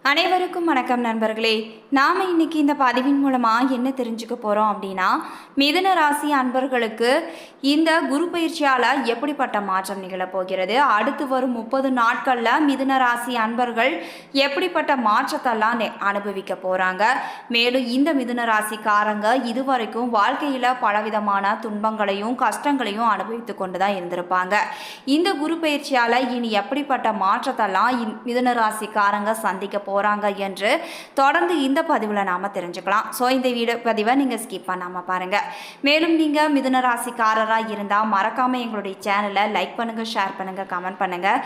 அனைவருக்கும் வணக்கம் நண்பர்களே. நாம் இன்னைக்கு இந்த பதிவின் மூலமாக என்ன தெரிஞ்சுக்க போகிறோம் அப்படின்னா, மிதுன ராசி அன்பர்களுக்கு இந்த குரு பயிற்சியால் எப்படிப்பட்ட மாற்றம் நிகழப்போகிறது, அடுத்து வரும் 30 நாட்களில் மிதுன ராசி அன்பர்கள் எப்படிப்பட்ட மாற்றத்தெல்லாம் அனுபவிக்க போகிறாங்க. மேலும் இந்த மிதுன ராசிக்காரங்க இதுவரைக்கும் வாழ்க்கையில் பலவிதமான துன்பங்களையும் கஷ்டங்களையும் அனுபவித்து கொண்டு தான் இருந்திருப்பாங்க. இந்த குரு பயிற்சியால் இனி எப்படிப்பட்ட மாற்றத்தெல்லாம் மிதுன ராசிக்காரங்க சந்திக்க போகிறாங்க என்று தொடர்ந்து இந்த பதிவில் நாம் தெரிஞ்சுக்கலாம். ஸோ இந்த வீடியோ பதிவை நீங்கள் ஸ்கிப் பண்ணாமல் பாருங்கள். மேலும் நீங்கள் மிதுன ராசிக்காரராக இருந்தால் மறக்காமல் எங்களுடைய சேனலை லைக் பண்ணுங்கள், ஷேர் பண்ணுங்கள், கமெண்ட் பண்ணுங்கள்,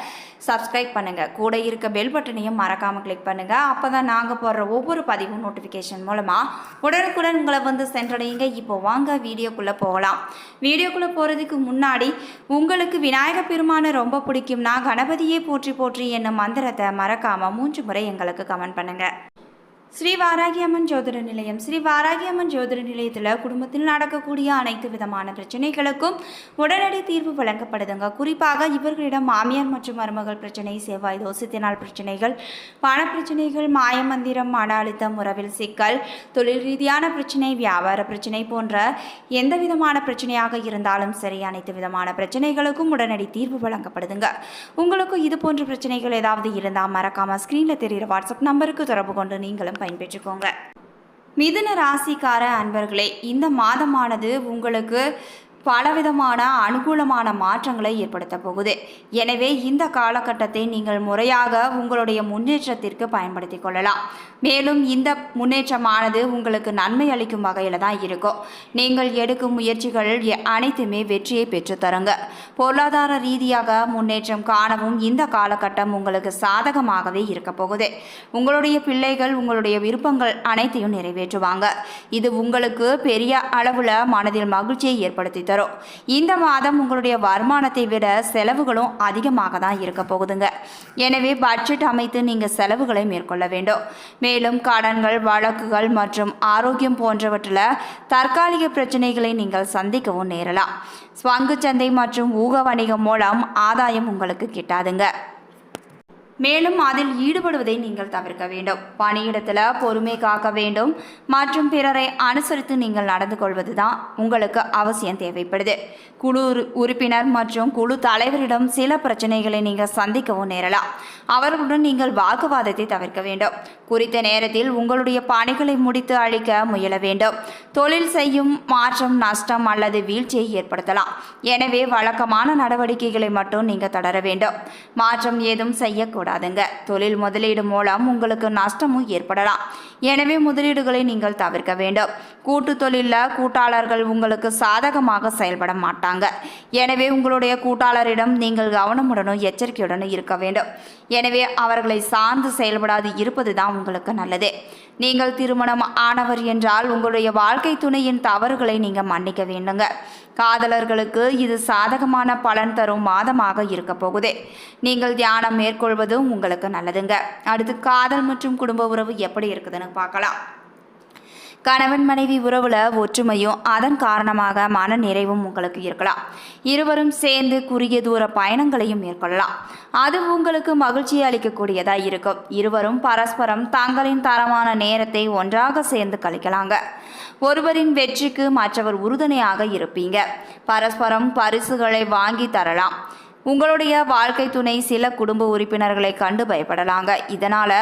சப்ஸ்கிரைப் பண்ணுங்கள். கூட இருக்க பெல் பட்டனையும் மறக்காமல் கிளிக் பண்ணுங்கள். அப்போ தான் நாங்கள் போடுற ஒவ்வொரு பதிவும் நோட்டிஃபிகேஷன் மூலமாக உடனுக்குடன் உங்களை வந்து சென்றடையுங்க. இப்போ வாங்க வீடியோக்குள்ளே போகலாம். வீடியோக்குள்ளே போகிறதுக்கு முன்னாடி உங்களுக்கு விநாயக பெருமானை ரொம்ப பிடிக்கும்னா கணபதியே போற்றி போற்றி என்னும் மந்திரத்தை மறக்காமல் 3 முறை எங்களுக்கு கமெண்ட் பண்ணுங்க. ஸ்ரீ வாராகியம்மன் ஜோதிட நிலையம். ஸ்ரீ வாராகியம்மன் ஜோதிட நிலையத்தில் குடும்பத்தில் நடக்கக்கூடிய அனைத்து விதமான பிரச்சனைகளுக்கும் உடனடி தீர்வு வழங்கப்படுதுங்க. குறிப்பாக இவர்களிடம் மாமியார் மற்றும் மருமகள் பிரச்சனை, செவ்வாய் தோஷத்தினால் பிரச்சனைகள், பண பிரச்சனைகள், மாயமந்திரம், மன அழுத்தம், உறவில் சிக்கல், தொழில் ரீதியான பிரச்சனை, வியாபார பிரச்சனை போன்ற எந்த விதமான பிரச்சனையாக இருந்தாலும் சரி, அனைத்து விதமான பிரச்சனைகளுக்கும் உடனடி தீர்வு வழங்கப்படுதுங்க. உங்களுக்கு இது போன்ற பிரச்சனைகள் ஏதாவது இருந்தால் மறக்காம ஸ்க்ரீனில் தெரிகிற வாட்ஸ்அப் நம்பருக்கு தொடர்பு கொண்டு நீங்களும் பயன்பெற்றுக்கோங்க. மிதுன ராசிக்கார அன்பர்களே, இந்த மாதமானது உங்களுக்கு பலவிதமான அனுகூலமான மாற்றங்களை ஏற்படுத்த போகுது. எனவே இந்த காலகட்டத்தை நீங்கள் முறையாக உங்களுடைய முன்னேற்றத்திற்கு பயன்படுத்தி கொள்ளலாம். மேலும் இந்த முன்னேற்றமானது உங்களுக்கு நன்மை அளிக்கும் வகையில் தான் இருக்கும். நீங்கள் எடுக்கும் முயற்சிகள் அனைத்துமே வெற்றியை பெற்றுத்தருங்க. பொருளாதார ரீதியாக முன்னேற்றம் காணவும் இந்த காலகட்டம் உங்களுக்கு சாதகமாகவே இருக்க போகுது. உங்களுடைய பிள்ளைகள் உங்களுடைய விருப்பங்கள் அனைத்தையும் நிறைவேற்றுவாங்க. இது உங்களுக்கு பெரிய அளவில் மனதில் மகிழ்ச்சியை ஏற்படுத்தி தரும். இந்த மாதம் உங்களுடைய வருமானத்தை விட செலவுகளும் அதிகமாக தான் இருக்க போகுதுங்க. எனவே பட்ஜெட் அமைத்து நீங்கள் செலவுகளை மேற்கொள்ள வேண்டும். மேலும் கடன்கள், வழக்குகள் மற்றும் ஆரோக்கியம் போன்றவற்றில் தற்காலிக பிரச்சனைகளை நீங்கள் சந்திக்கவும் நேரலாம். பங்கு சந்தை மற்றும் ஊக வணிகம் மூலம் ஆதாயம் உங்களுக்கு கிட்டாதுங்க. மேலும் அதில் ஈடுபடுவதை நீங்கள் தவிர்க்க வேண்டும். பணியிடத்தில் பொறுமை காக்க வேண்டும் மற்றும் பிறரை அனுசரித்து நீங்கள் நடந்து கொள்வது தான் உங்களுக்கு அவசியம் தேவைப்படுது. குழு உறுப்பினர் மற்றும் குழு தலைவரிடம் சில பிரச்சனைகளை நீங்கள் சந்திக்கவும் நேரலாம். அவர்களுடன் நீங்கள் வாக்குவாதத்தை தவிர்க்க வேண்டும். குறித்த நேரத்தில் உங்களுடைய பணிகளை முடித்து அளிக்க முயல வேண்டும். தொழில் செய்யும் மாற்றம் நஷ்டம் அல்லது வீழ்ச்சியை ஏற்படுத்தலாம். எனவே வழக்கமான நடவடிக்கைகளை மட்டும் நீங்கள் தொடர வேண்டும். மாற்றம் ஏதும் செய்யக்கூடாது. தொழில் முதலீடு மூலம் உங்களுக்கு நஷ்டமும் ஏற்படலாம். எனவே முதலீடுகளை நீங்கள் தவிர்க்க வேண்டும். கூட்டு தொழிலில் கூட்டாளர்கள் உங்களுக்கு சாதகமாக செயல்பட மாட்டாங்க. எனவே உங்களுடைய கூட்டாளரிடம் நீங்கள் கவனமுடனும் எச்சரிக்கையுடனும் இருக்க வேண்டும். எனவே அவர்களை சார்ந்து செயல்படாது இருப்பது தான் உங்களுக்கு நல்லது. நீங்கள் திருமணம் ஆனவர் என்றால் உங்களுடைய வாழ்க்கை துணையின் தவறுகளை நீங்கள் மன்னிக்க வேண்டுங்க. காதலர்களுக்கு இது சாதகமான பலன் தரும் மாதமாக இருக்க போகுது. நீங்கள் தியானம் மேற்கொள்வதும் உங்களுக்கு நல்லதுங்க. அடுத்து காதல் மற்றும் குடும்ப உறவு எப்படி இருக்குதுன்னு பார்க்கலாம். கணவன் மனைவி உறவுல ஒற்றுமையும் அதன் காரணமாக மன நிறைவும் உங்களுக்கு இருக்கலாம். இருவரும் சேர்ந்து குறுகிய தூர பயணங்களையும் மேற்கொள்ளலாம். அது உங்களுக்கு மகிழ்ச்சியை அளிக்கக்கூடியதாக இருக்கும். இருவரும் பரஸ்பரம் தங்களின் தரமான நேரத்தை ஒன்றாக சேர்ந்து கழிக்கலாங்க. ஒருவரின் வெற்றிக்கு மற்றவர் உறுதுணையாக இருப்பீங்க. பரஸ்பரம் பரிசுகளை வாங்கி தரலாம். உங்களுடைய வாழ்க்கை துணை சில குடும்ப உறுப்பினர்களை கண்டு பயப்படலாங்க. இதனால்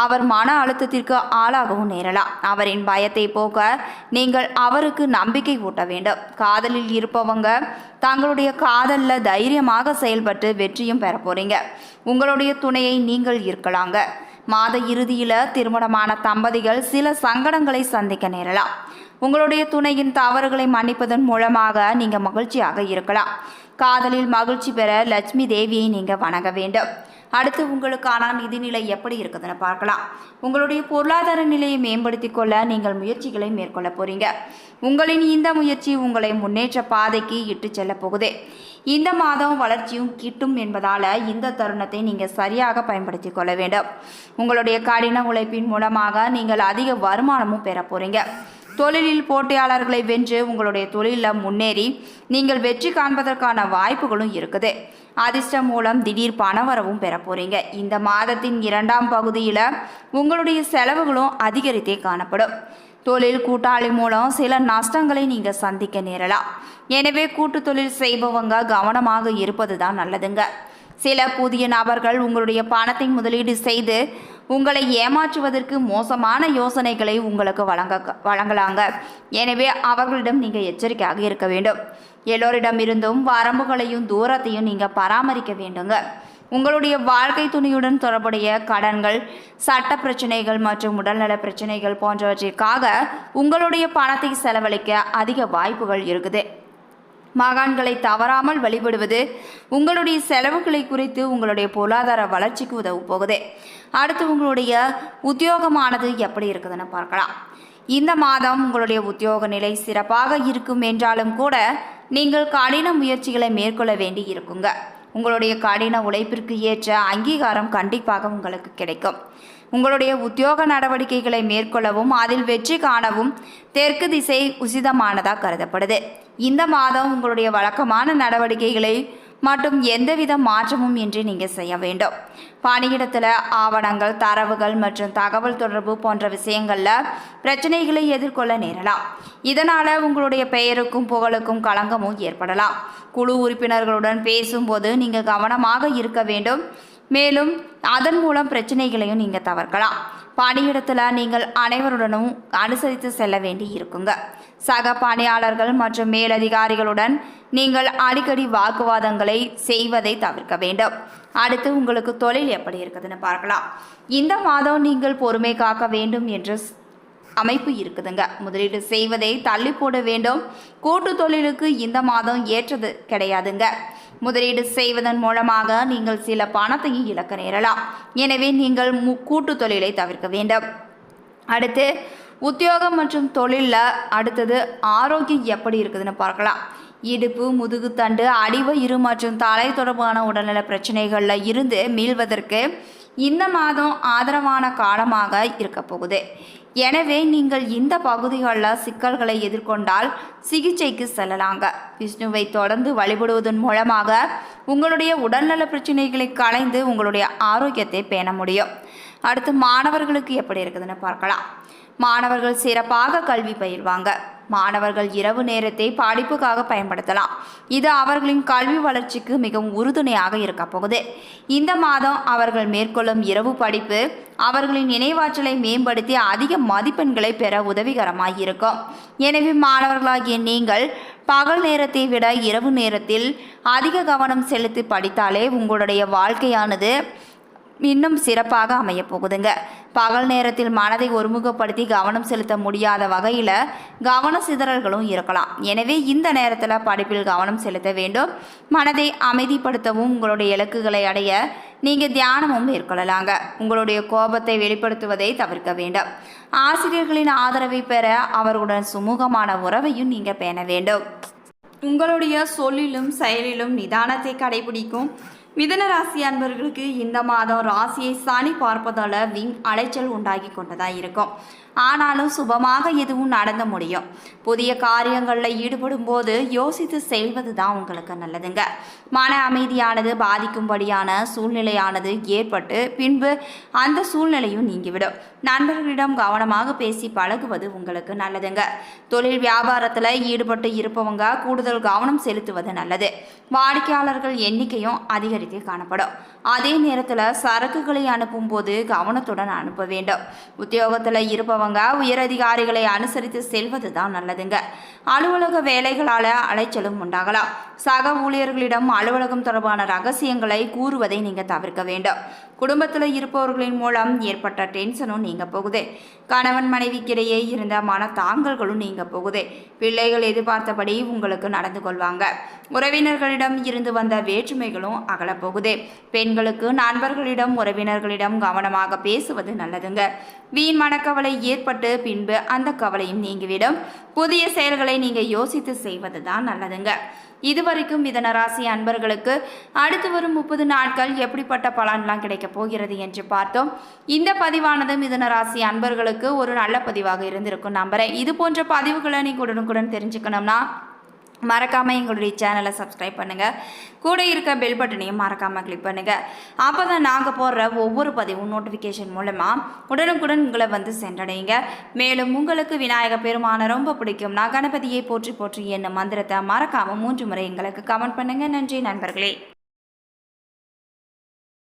அவர் மன அழுத்தத்திற்கு ஆளாகவும் நேரலாம். அவரின் பயத்தை போக்க நீங்கள் அவருக்கு நம்பிக்கை ஊட்ட வேண்டும். காதலில் இருப்பவங்க தங்களுடைய காதலில் தைரியமாக செயல்பட்டு வெற்றியும் பெற போறீங்க. உங்களுடைய துணையை நீங்கள் இருக்கலாங்க. மாத இறுதியில் திருமணமான தம்பதிகள் சில சங்கடங்களை சந்திக்க நேரலாம். உங்களுடைய துணையின் தவறுகளை மன்னிப்பதன் மூலமாக நீங்கள் மகிழ்ச்சியாக இருக்கலாம். காதலில் மகிழ்ச்சி பெற லட்சுமி தேவியை நீங்கள் வணங்க வேண்டும். அடுத்து உங்களுக்கான நிதிநிலை எப்படி இருக்குதுன்னு பார்க்கலாம். உங்களுடைய பொருளாதார நிலையை மேம்படுத்தி கொள்ள நீங்கள் முயற்சிகளை மேற்கொள்ள போறீங்க. உங்களின் இந்த முயற்சி உங்களை முன்னேற்ற பாதைக்கு இட்டு செல்ல போகுது. இந்த மாதம் வளர்ச்சியும் கிட்டும் என்பதால் இந்த தருணத்தை நீங்கள் சரியாக பயன்படுத்தி கொள்ள வேண்டும். உங்களுடைய கடின உழைப்பின் மூலமாக நீங்கள் அதிக வருமானமும் பெற போறீங்க. தொழிலில் போட்டியாளர்களை வென்று உங்களுடைய தொழிலில் முன்னேறி நீங்கள் வெற்றி காண்பதற்கான வாய்ப்புகளும் இருக்குது. அதிர்ஷ்டம் மூலம் திடீர் பணவரவும் பெற போறீங்க. இந்த மாதத்தின் 2ஆம் பகுதியில் உங்களுடைய செலவுகளும் அதிகரித்தே காணப்படும். தொழில் கூட்டாளி மூலம் சில நஷ்டங்களை நீங்கள் சந்திக்க நேரலாம். எனவே கூட்டு தொழில் செய்பவங்க கவனமாக இருப்பது தான் நல்லதுங்க. சில புதிய நபர்கள் உங்களுடைய பணத்தை முதலீடு செய்து உங்களை ஏமாற்றுவதற்கு மோசமான யோசனைகளை உங்களுக்கு வழங்கலாங்க. எனவே அவர்களிடம் நீங்கள் எச்சரிக்கையாக இருக்க வேண்டும். எல்லோரிடமிருந்தும் வரம்புகளையும் தூரத்தையும் நீங்கள் பராமரிக்க வேண்டுங்க. உங்களுடைய வாழ்க்கை துணையுடன் தொடர்புடைய கடன்கள், சட்ட பிரச்சனைகள் மற்றும் உடல்நல பிரச்சனைகள் போன்றவற்றிற்காக உங்களுடைய பணத்தை செலவழிக்க அதிக வாய்ப்புகள் இருக்குது. மகான்களை தவறாமல் வழிபடுவது உங்களுடைய செலவுகளை குறித்து உங்களுடைய பொருளாதார வளர்ச்சிக்கு உதவ போகுது. அடுத்து உங்களுடைய உத்தியோகமானது எப்படி இருக்குதுன்னு பார்க்கலாம். இந்த மாதம் உங்களுடைய உத்தியோக நிலை சிறப்பாக இருக்கும் என்றாலும் கூட நீங்கள் கடின முயற்சிகளை மேற்கொள்ள வேண்டி இருக்குங்க. உங்களுடைய கடின உழைப்பிற்கு ஏற்ற அங்கீகாரம் கண்டிப்பாக உங்களுக்கு கிடைக்கும். உங்களுடைய உத்தியோக நடவடிக்கைகளை மேற்கொள்ளவும் அதில் வெற்றி காணவும் தெற்கு திசை உசிதமானதாக கருதப்படுது. இந்த மாதம் உங்களுடைய வழக்கமான நடவடிக்கைகளை மற்றும் எந்தவித மாற்றமும் இன்றி நீங்கள் செய்ய வேண்டும். பணியிடத்தில் ஆவணங்கள், தரவுகள் மற்றும் தகவல் தொடர்பு போன்ற விஷயங்களில் பிரச்சனைகளை எதிர்கொள்ள நேரலாம். இதனால் உங்களுடைய பெயருக்கும் புகழுக்கும் களங்கமும் ஏற்படலாம். குழு உறுப்பினர்களுடன் பேசும்போது நீங்கள் கவனமாக இருக்க வேண்டும். மேலும் அதன் மூலம் பிரச்சனைகளையும் நீங்கள் தவிர்க்கலாம். பணியிடத்தில் நீங்கள் அனைவருடனும் அனுசரித்து செல்ல வேண்டி இருக்குங்க. சக பணியாளர்கள் மற்றும் மேலதிகாரிகளுடன் நீங்கள் அடிக்கடி வாக்குவாதங்களை செய்வதை தவிர்க்க வேண்டும். அடுத்து உங்களுக்கு தொழில் எப்படி இருக்குதுன்னு பார்க்கலாம். இந்த மாதம் நீங்கள் பொறுமை காக்க வேண்டும் என்று அமைப்பு இருக்குதுங்க. முதலீடு செய்வதை தள்ளி போட வேண்டும். கூட்டு தொழிலுக்கு இந்த மாதம் ஏற்றது கிடையாதுங்க. முதலீடு செய்வதன் மூலமாக நீங்கள் சில பணத்தையும் இழக்க நேரலாம். எனவே நீங்கள் கூட்டு தொழிலை தவிர்க்க வேண்டும். அடுத்து உத்தியோகம் மற்றும் தொழிலில் அடுத்தது ஆரோக்கியம் எப்படி இருக்குதுன்னு பார்க்கலாம். இடுப்பு, முதுகுத்தண்டு, அடிவயிறு மற்றும் தலை தொடர்பான உடல்நல பிரச்சனைகளில் இருந்து மீள்வதற்கு இந்த மாதம் ஆதரவான காலமாக இருக்க போகுது. எனவே நீங்கள் இந்த பகுதிகளில் சிக்கல்களை எதிர்கொண்டால் சிகிச்சைக்கு செல்லலாங்க. விஷ்ணுவை தொடர்ந்து வழிபடுவதன் மூலமாக உங்களுடைய உடல்நல பிரச்சனைகளை களைந்து உங்களுடைய ஆரோக்கியத்தை பேண முடியும். அடுத்து மாணவர்களுக்கு எப்படி இருக்குதுன்னு பார்க்கலாம். மாணவர்கள் சிறப்பாக கல்வி பயில்வாங்க. மாணவர்கள் இரவு நேரத்தை படிப்புக்காக பயன்படுத்தலாம். இது அவர்களின் கல்வி வளர்ச்சிக்கு மிகவும் உறுதுணையாக இருக்க போகுது. இந்த மாதம் அவர்கள் மேற்கொள்ளும் இரவு படிப்பு அவர்களின் நினைவாற்றலை மேம்படுத்தி அதிக மதிப்பெண்களை பெற உதவிகரமாக இருக்கும். எனவே மாணவர்களாகிய நீங்கள் பகல் நேரத்தை விட இரவு நேரத்தில் அதிக கவனம் செலுத்தி படித்தாலே உங்களுடைய வாழ்க்கையானது இன்னும் சிறப்பாக அமைய போகுதுங்க. பகல் நேரத்தில் மனதை ஒருமுகப்படுத்தி கவனம் செலுத்த முடியாத வகையில் கவன சிதறல்களும் இருக்கலாம். எனவே இந்த நேரத்தில் படிப்பில் கவனம் செலுத்த வேண்டும். மனதை அமைதிப்படுத்தவும் உங்களுடைய இலக்குகளை அடைய நீங்கள் தியானமும் மேற்கொள்ளலாங்க. உங்களுடைய கோபத்தை வெளிப்படுத்துவதை தவிர்க்க வேண்டும். ஆசிரியர்களின் ஆதரவை பெற அவர்களுடன் சுமூகமான உறவையும் நீங்கள் பேண வேண்டும். உங்களுடைய சொல்லிலும் செயலிலும் நிதானத்தை கடைபிடிக்கும் மிதுன ராசி அன்பர்களுக்கு இந்த மாதம் ராசியை சனி பார்ப்பதால் அலைச்சல் உண்டாகி கொண்டதாக இருக்கும். ஆனாலும் சுபமாக எதுவும் நடந்து முடியும். புதிய காரியங்களில் ஈடுபடும் போது யோசித்து செல்வது தான் உங்களுக்கு நல்லதுங்க. மன அமைதியானது பாதிக்கும்படியான சூழ்நிலையானது ஏற்பட்டு பின்பு அந்த சூழ்நிலையும் நீங்கிவிடும். நண்பர்களிடம் கவனமாக பேசி பழகுவது உங்களுக்கு நல்லதுங்க. தொழில் வியாபாரத்தில் ஈடுபட்டு இருப்பவங்க கூடுதல் கவனம் செலுத்துவது நல்லது. வாடிக்கையாளர்கள் எண்ணிக்கையும் அதிகரித்து காணப்படும். அதே நேரத்தில் சரக்குகளை அனுப்பும் போது கவனத்துடன் அனுப்ப வேண்டும். உத்தியோகத்தில் இருப்பவங்க உயரதிகாரிகளை அனுசரித்து செல்வது தான் நல்லதுங்க. அலுவலக வேலைகளால் அலைச்சலும் உண்டாகலாம். சக ஊழியர்களிடம் அலுவலகம் தொடர்பான ரகசியங்களை கூறுவதை நீங்கள் தவிர்க்க வேண்டும். குடும்பத்தில் இருப்பவர்களின் மூலம் ஏற்பட்ட டென்ஷனும் நீங்க போகுது. கணவன் மனைவிக்கிடையே இருந்த மன தாங்கல்களும் நீங்க போகுது. பிள்ளைகள் எதிர்பார்த்தபடி உங்களுக்கு நடந்து கொள்வாங்க. உறவினர்களிடம் இருந்து வந்த வேற்றுமைகளும் அகலப்போகுது. பெண்களுக்கு நண்பர்களிடம் உறவினர்களிடம் கவனமாக பேசுவது நல்லதுங்க. வீண் மனக்கவலை ஏற்பட்டு பின்பு அந்த கவலையும் நீங்கிவிடும். புதிய செயல்களை நீங்கள் யோசித்து செய்வது தான் நல்லதுங்க. இதுவரைக்கும் மிதுன ராசி அன்பர்களுக்கு அடுத்து வரும் 30 நாட்கள் எப்படிப்பட்ட பலன்லாம் கிடைக்க போகிறது என்று பார்த்தோம். இந்த பதிவானது மிதுன ராசி அன்பர்களுக்கு ஒரு நல்ல பதிவாக இருந்திருக்கும் நம்புறேன். இது போன்ற பதிவுகளை நீங்கள் உடனுக்குடன் தெரிஞ்சுக்கணும்னா மறக்காமல் எங்களுடைய சேனலை சப்ஸ்கிரைப் பண்ணுங்கள். கூட இருக்க பெல் பட்டனையும் மறக்காமல் கிளிக் பண்ணுங்கள். அப்போ தான் நாங்கள் போடுற ஒவ்வொரு பதிவும் நோட்டிஃபிகேஷன் மூலமாக உடனுக்குடன் உங்களை வந்து சென்றடையுங்க. மேலும் உங்களுக்கு விநாயக பெருமானை ரொம்ப பிடிக்கும், நான் கணபதியை போற்றி போற்றி என்ன மந்திரத்தை மறக்காமல் 3 முறை எங்களுக்கு கமெண்ட் பண்ணுங்கள். நன்றி நண்பர்களே.